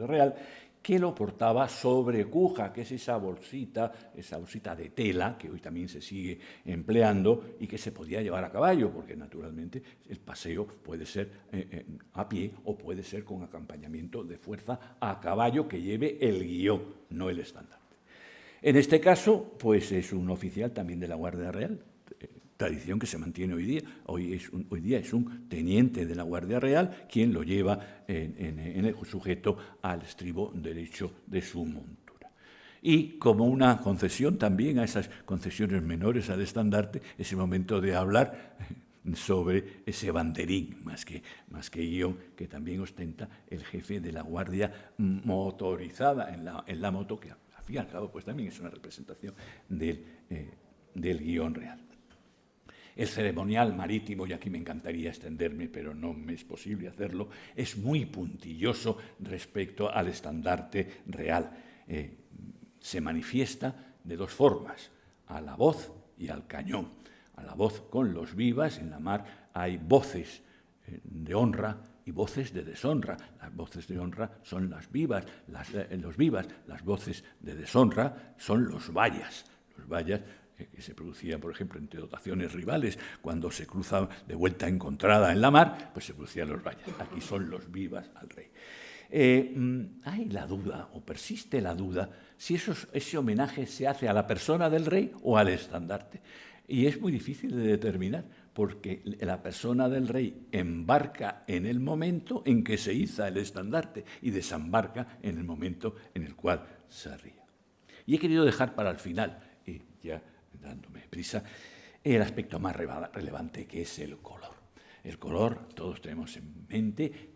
real, que lo portaba sobre cuja, que es esa bolsita de tela, que hoy también se sigue empleando y que se podía llevar a caballo, porque naturalmente el paseo puede ser a pie o puede ser con acompañamiento de fuerza a caballo que lleve el guión, no el estandarte. En este caso, pues es un oficial también de la Guardia Real, tradición que se mantiene hoy día. Hoy día es un teniente de la Guardia Real quien lo lleva en el sujeto al estribo derecho de su montura. Y como una concesión también a esas concesiones menores al estandarte, es el momento de hablar sobre ese banderín, más que guión, que también ostenta el jefe de la Guardia motorizada en la moto, que al fin y al cabo pues también es una representación del guión real. El ceremonial marítimo, y aquí me encantaría extenderme, pero no me es posible hacerlo, es muy puntilloso respecto al estandarte real. Se manifiesta de 2 formas, a la voz y al cañón. A la voz con los vivas, en la mar hay voces de honra y voces de deshonra. Las voces de honra son los vivas, las voces de deshonra son los vallas. Los vallas que se producían, por ejemplo, entre dotaciones rivales, cuando se cruzan de vuelta encontrada en la mar, pues se producían los vallas. Aquí son los vivas al rey. Hay la duda, o persiste la duda, si ese homenaje se hace a la persona del rey o al estandarte. Y es muy difícil de determinar, porque la persona del rey embarca en el momento en que se iza el estandarte y desembarca en el momento en el cual se arría. Y he querido dejar para el final, y ya dándome prisa, el aspecto más relevante, que es el color. El color, todos tenemos en mente,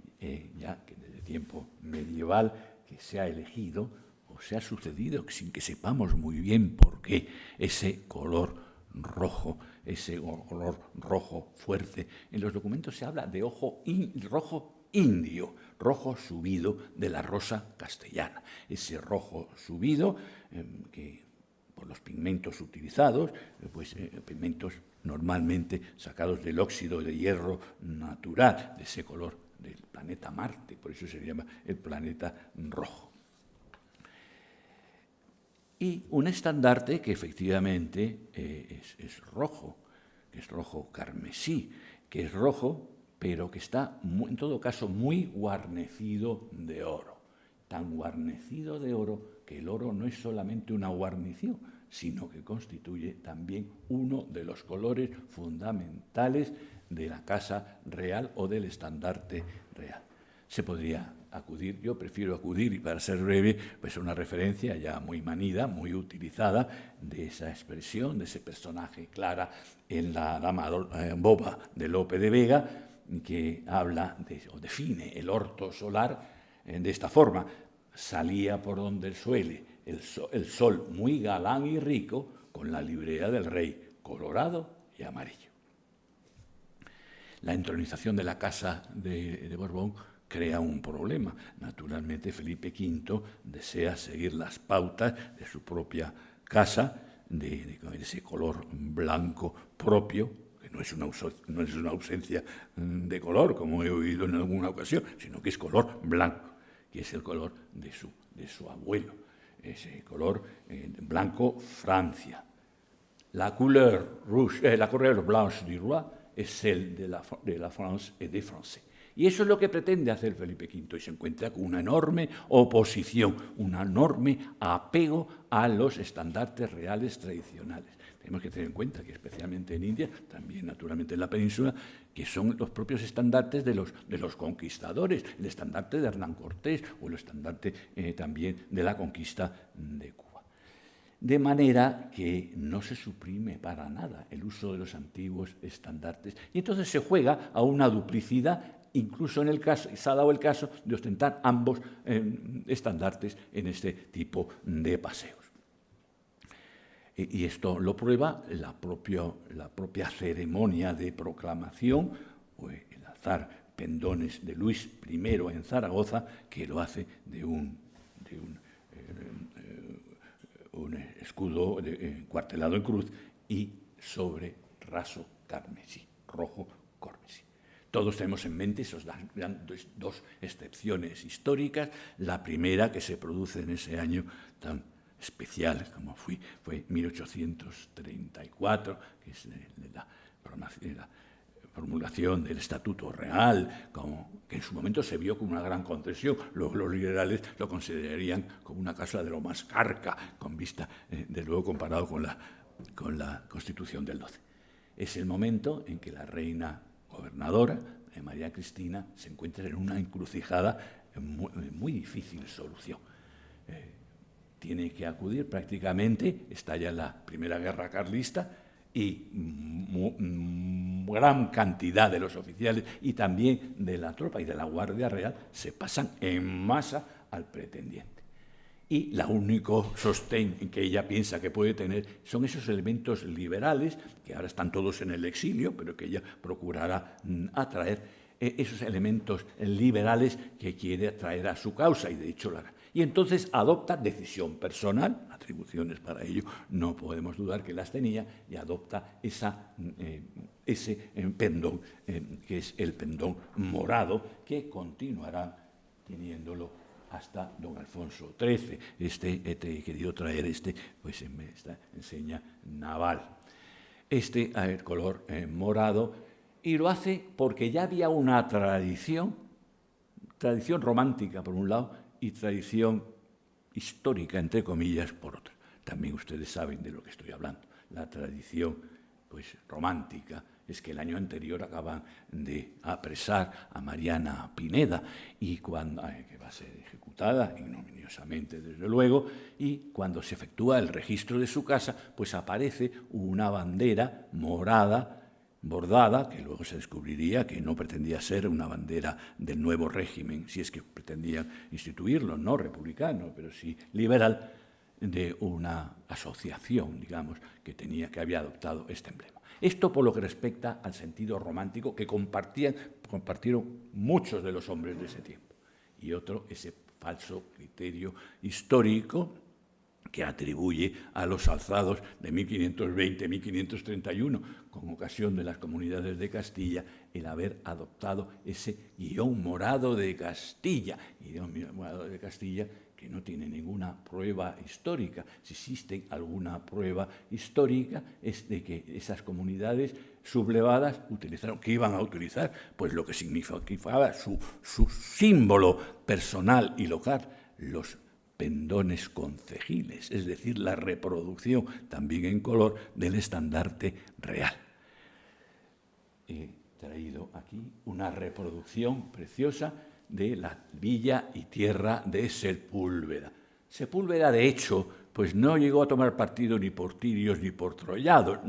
ya que desde tiempo medieval, que se ha elegido o se ha sucedido sin que sepamos muy bien por qué ese color rojo, ese color rojo fuerte. En los documentos se habla de rojo indio, rojo subido de la rosa castellana. Ese rojo subido que por los pigmentos utilizados, pigmentos normalmente sacados del óxido de hierro natural, de ese color del planeta Marte, por eso se llama el planeta rojo. Y un estandarte que efectivamente es rojo, que es rojo carmesí, que es rojo, pero que está en todo caso muy guarnecido de oro. Tan guarnecido de oro que el oro no es solamente una guarnición, sino que constituye también uno de los colores fundamentales de la casa real o del estandarte real. Se podría acudir, yo prefiero acudir, y para ser breve, pues a una referencia ya muy manida, muy utilizada, de esa expresión, de ese personaje clara en la Dama Boba de Lope de Vega, que habla o define el orto solar de esta forma: salía por donde suele el sol muy galán y rico, con la librea del rey, colorado y amarillo. La entronización de la casa de Borbón crea un problema. Naturalmente, Felipe V desea seguir las pautas de su propia casa, de ese color blanco propio, que no es una ausencia de color, como he oído en alguna ocasión, sino que es color blanco, que es el color de su abuelo, ese color blanco Francia. La couleur blanche du roi es celle de la France et des Français. Y eso es lo que pretende hacer Felipe V, y se encuentra con una enorme oposición, un enorme apego a los estandartes reales tradicionales. Tenemos que tener en cuenta que especialmente en India, también naturalmente en la península, que son los propios estandartes de los conquistadores, el estandarte de Hernán Cortés o el estandarte también de la conquista de Cuba. De manera que no se suprime para nada el uso de los antiguos estandartes, y entonces se juega a una duplicidad. Incluso se ha dado el caso de ostentar ambos estandartes en este tipo de paseos. Y esto lo prueba la propia ceremonia de proclamación, o el alzar pendones de Luis I en Zaragoza, que lo hace de un escudo cuartelado en cruz y sobre raso carmesí, rojo carmesí. Todos tenemos en mente esas dos excepciones históricas. La primera, que se produce en ese año tan especial como fue 1834, que es la promulgación del Estatuto Real, que en su momento se vio como una gran concesión. Luego los liberales lo considerarían como una cosa de lo más carca, con vista, de luego, comparado con la Constitución del 12. Es el momento en que la reina gobernadora, María Cristina, se encuentra en una encrucijada muy difícil solución. Tiene que acudir prácticamente, estalla la Primera Guerra Carlista, y gran cantidad de los oficiales y también de la tropa y de la Guardia Real se pasan en masa al pretendiente. Y el único sostén que ella piensa que puede tener son esos elementos liberales, que ahora están todos en el exilio, pero que ella procurará atraer, esos elementos liberales que quiere atraer a su causa, y de hecho la hará. Y entonces adopta decisión personal, atribuciones para ello no podemos dudar que las tenía, y adopta ese pendón, que es el pendón morado, que continuará teniéndolo hasta don Alfonso XIII. He querido traer pues esta enseña naval. El color morado, y lo hace porque ya había una tradición romántica por un lado y tradición histórica, entre comillas, por otro. También ustedes saben de lo que estoy hablando. La tradición pues romántica es que el año anterior acaban de apresar a Mariana Pineda, y que va a ser ejecutada ignominiosamente, desde luego, y cuando se efectúa el registro de su casa, pues aparece una bandera morada bordada, que luego se descubriría que no pretendía ser una bandera del nuevo régimen, si es que pretendían instituirlo, no republicano, pero sí liberal, de una asociación, digamos, que había adoptado este emblema. Esto por lo que respecta al sentido romántico que compartieron muchos de los hombres de ese tiempo. Y otro, ese falso criterio histórico que atribuye a los alzados de 1520-1531, con ocasión de las comunidades de Castilla, el haber adoptado ese guión morado de Castilla, que no tiene ninguna prueba histórica. Si existe alguna prueba histórica es de que esas comunidades sublevadas utilizaron, ¿qué iban a utilizar? Pues lo que significaba su símbolo personal y local, los pendones concejiles, es decir, la reproducción también en color del estandarte real. He traído aquí una reproducción preciosa de la villa y tierra de Sepúlveda. Sepúlveda, de hecho, pues no llegó a tomar partido ni por tirios ni por troyados,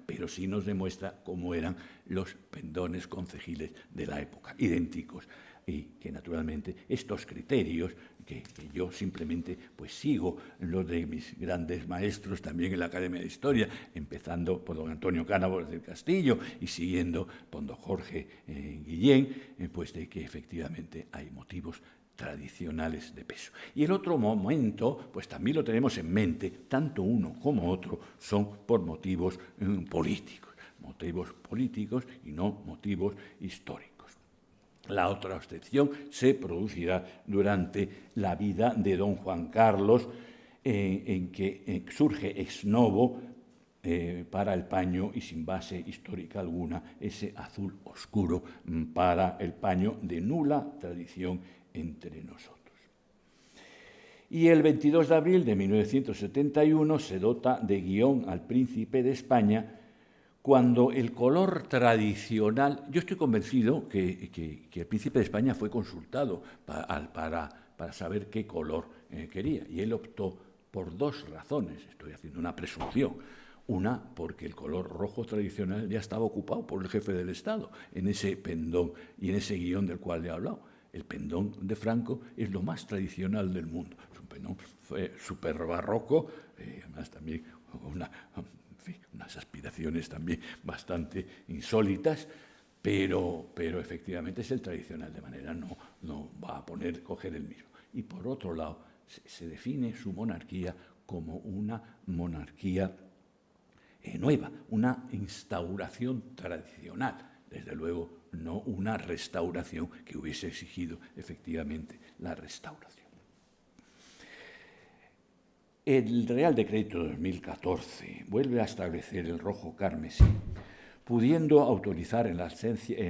pero sí nos demuestra cómo eran los pendones concejiles de la época, idénticos, y que naturalmente estos criterios que yo simplemente pues sigo los de mis grandes maestros también en la Academia de Historia, empezando por don Antonio Cánovas del Castillo y siguiendo por don Jorge Guillén, pues de que efectivamente hay motivos tradicionales de peso. Y el otro momento, pues también lo tenemos en mente, tanto uno como otro son por motivos políticos y no motivos históricos. La otra excepción se producirá durante la vida de don Juan Carlos, en que surge ex novo para el paño y sin base histórica alguna ese azul oscuro para el paño de nula tradición entre nosotros. Y el 22 de abril de 1971 se dota de guión al Príncipe de España, cuando el color tradicional, yo estoy convencido que el Príncipe de España fue consultado para saber qué color quería, y él optó por dos razones, estoy haciendo una presunción. Una, porque el color rojo tradicional ya estaba ocupado por el jefe del Estado en ese pendón y en ese guión del cual le he hablado. El pendón de Franco es lo más tradicional del mundo, es un pendón súper barroco, además también unas aspiraciones también bastante insólitas, pero efectivamente es el tradicional, de manera no va a coger el mismo. Y por otro lado, se define su monarquía como una monarquía nueva, una instauración tradicional, desde luego no una restauración que hubiese exigido efectivamente la restauración. El Real Decreto de 2014 vuelve a establecer el rojo carmesí, pudiendo autorizar en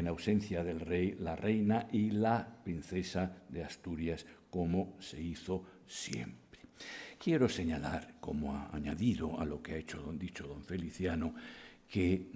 ausencia del rey, la reina y la princesa de Asturias, como se hizo siempre. Quiero señalar, como añadido a lo que ha dicho don Feliciano, que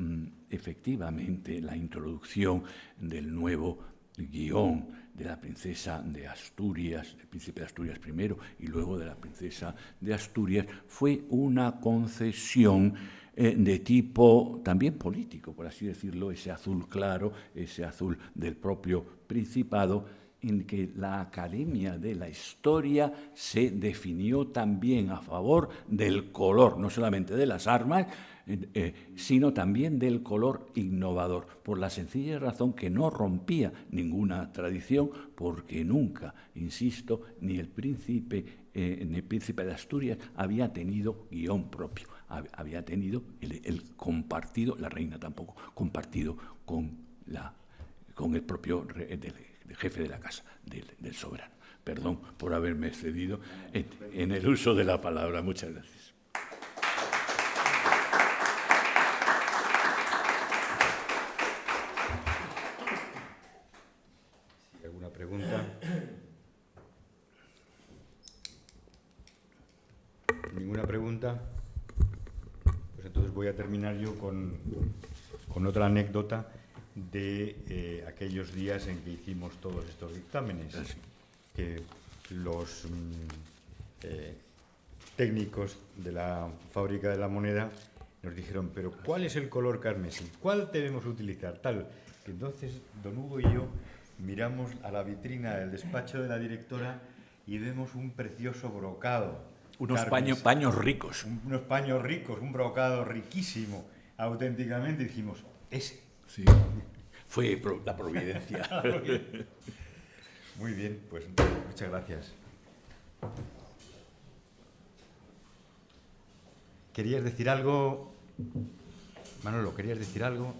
efectivamente la introducción del nuevo guión de la princesa de Asturias, el príncipe de Asturias primero y luego de la princesa de Asturias, fue una concesión de tipo también político, por así decirlo, ese azul claro, ese azul del propio Principado, en que la Academia de la Historia se definió también a favor del color, no solamente de las armas, sino también del color innovador, por la sencilla razón que no rompía ninguna tradición, porque nunca, insisto, ni el príncipe de Asturias había tenido guión propio, había tenido el compartido, la reina tampoco, compartido con el propio del jefe de la casa, del soberano. Perdón por haberme excedido en el uso de la palabra. Muchas gracias. ¿Alguna pregunta? ¿Ninguna pregunta? Pues entonces voy a voy a terminar yo con otra anécdota de aquellos días en que hicimos todos estos dictámenes, que los técnicos de la fábrica de la moneda nos dijeron, pero ¿cuál es el color carmesí? ¿Cuál debemos utilizar? Tal. Entonces, don Hugo y yo miramos a la vitrina del despacho de la directora y vemos un precioso brocado. Unos paños ricos. Unos paños ricos, un brocado riquísimo, auténticamente. Dijimos, ese. Sí, fue la providencia. Muy bien, pues muchas gracias. ¿Querías decir algo? Manolo, ¿querías decir algo?